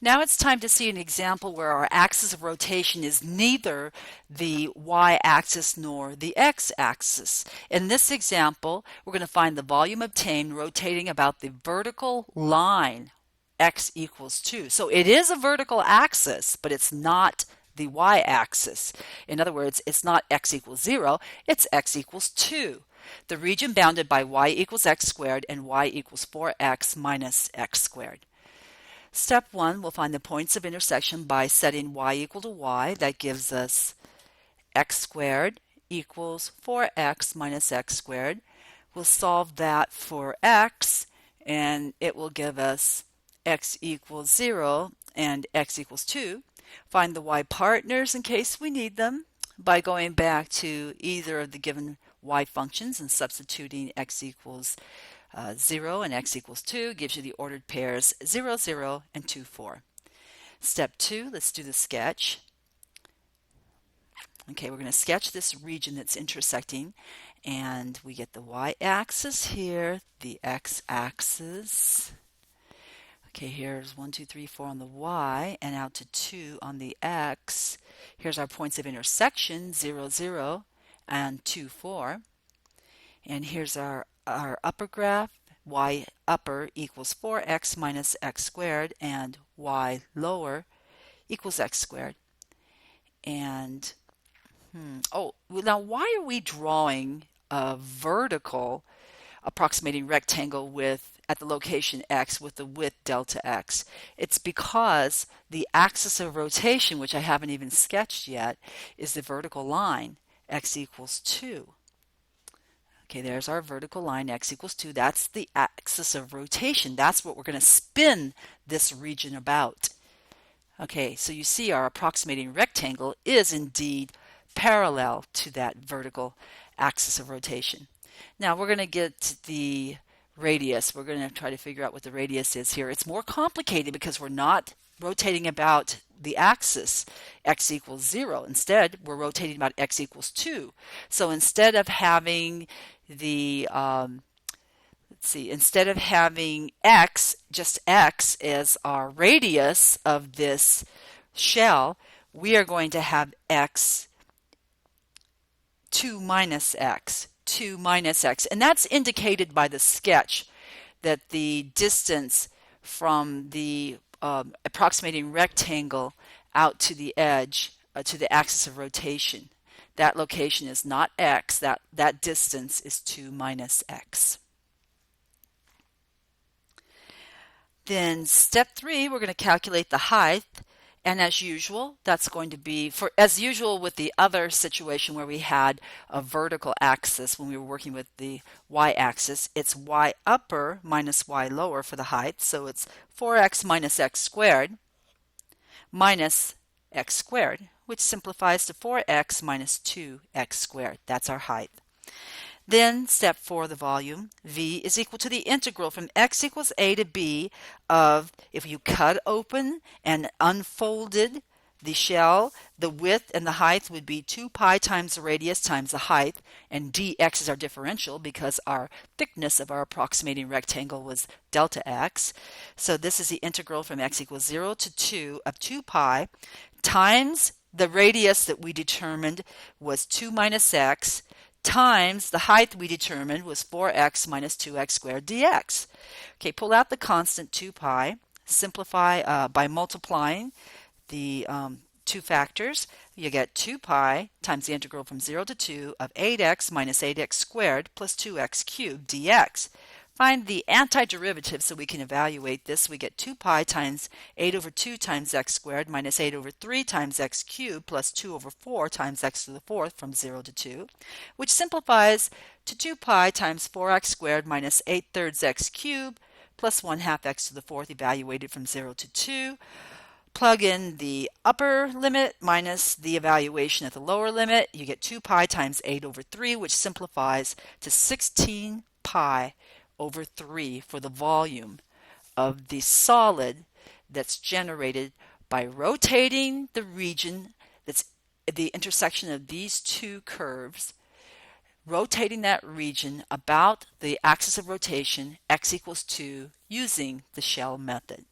Now it's time to see an example where our axis of rotation is neither the y-axis nor the x-axis. In this example, we're going to find the volume obtained rotating about the vertical line x equals 2. So it is a vertical axis, but it's not the y-axis. In other words, it's not x equals 0, it's x equals 2. The region bounded by y equals x squared and y equals 4x minus x squared. Step 1, we'll find the points of intersection by setting y equal to y. That gives us x squared equals 4x minus x squared. We'll solve that for x, and it will give us x equals 0 and x equals 2. Find the y partners in case we need them by going back to either of the given y functions and substituting x equals 0 and x equals 2 gives you the ordered pairs 0, 0, and 2, 4. Step 2, let's do the sketch. Okay, we're going to sketch this region that's intersecting, and we get the y-axis here, the x-axis. Okay, here's 1, 2, 3, 4 on the y, and out to 2 on the x. Here's our points of intersection, 0, 0, and 2, 4. And here's our upper graph, y upper equals 4x minus x squared, and y lower equals x squared. And, now why are we drawing a vertical approximating rectangle at the location x with the width delta x? It's because the axis of rotation, which I haven't even sketched yet, is the vertical line, x equals 2. Okay, there's our vertical line, x equals 2. That's the axis of rotation. That's what we're going to spin this region about. Okay, so you see our approximating rectangle is indeed parallel to that vertical axis of rotation. Now we're going to get the radius. We're going to try to figure out what the radius is here. It's more complicated because we're not rotating about the axis x equals 0. Instead, we're rotating about x equals 2. So instead of having instead of having x, just x as our radius of this shell, we are going to have x 2 minus x, 2 minus x. And that's indicated by the sketch that the distance from the approximating rectangle out to the edge, to the axis of rotation, that location is not x, that distance is 2 minus x. Then step 3, we're going to calculate the height. And as usual, that's going to be, as usual with the other situation where we had a vertical axis when we were working with the y-axis, it's y upper minus y lower for the height. So it's 4x minus x squared minus x squared, which simplifies to 4x minus 2x squared. That's our height. Then step 4, the volume, v is equal to the integral from x equals a to b of, if you cut open and unfolded the shell, the width and the height would be 2 pi times the radius times the height, and dx is our differential because our thickness of our approximating rectangle was delta x. So this is the integral from x equals 0 to 2 of 2 pi times the radius that we determined was 2 minus x times the height we determined was 4x minus 2x squared dx. Okay, pull out the constant 2 pi, simplify by multiplying the two factors. You get 2 pi times the integral from 0 to 2 of 8x minus 8x squared plus 2x cubed dx. Find the antiderivative so we can evaluate this. We get 2 pi times 8 over 2 times x squared minus 8 over 3 times x cubed plus 2 over 4 times x to the fourth from 0 to 2, which simplifies to 2 pi times 4x squared minus 8 thirds x cubed plus 1 half x to the fourth evaluated from 0 to 2. Plug in the upper limit minus the evaluation at the lower limit. You get 2 pi times 8 over 3, which simplifies to 16 pi over 3 for the volume of the solid that's generated by rotating the region that's the intersection of these two curves, rotating that region about the axis of rotation, x equals 2, using the shell method.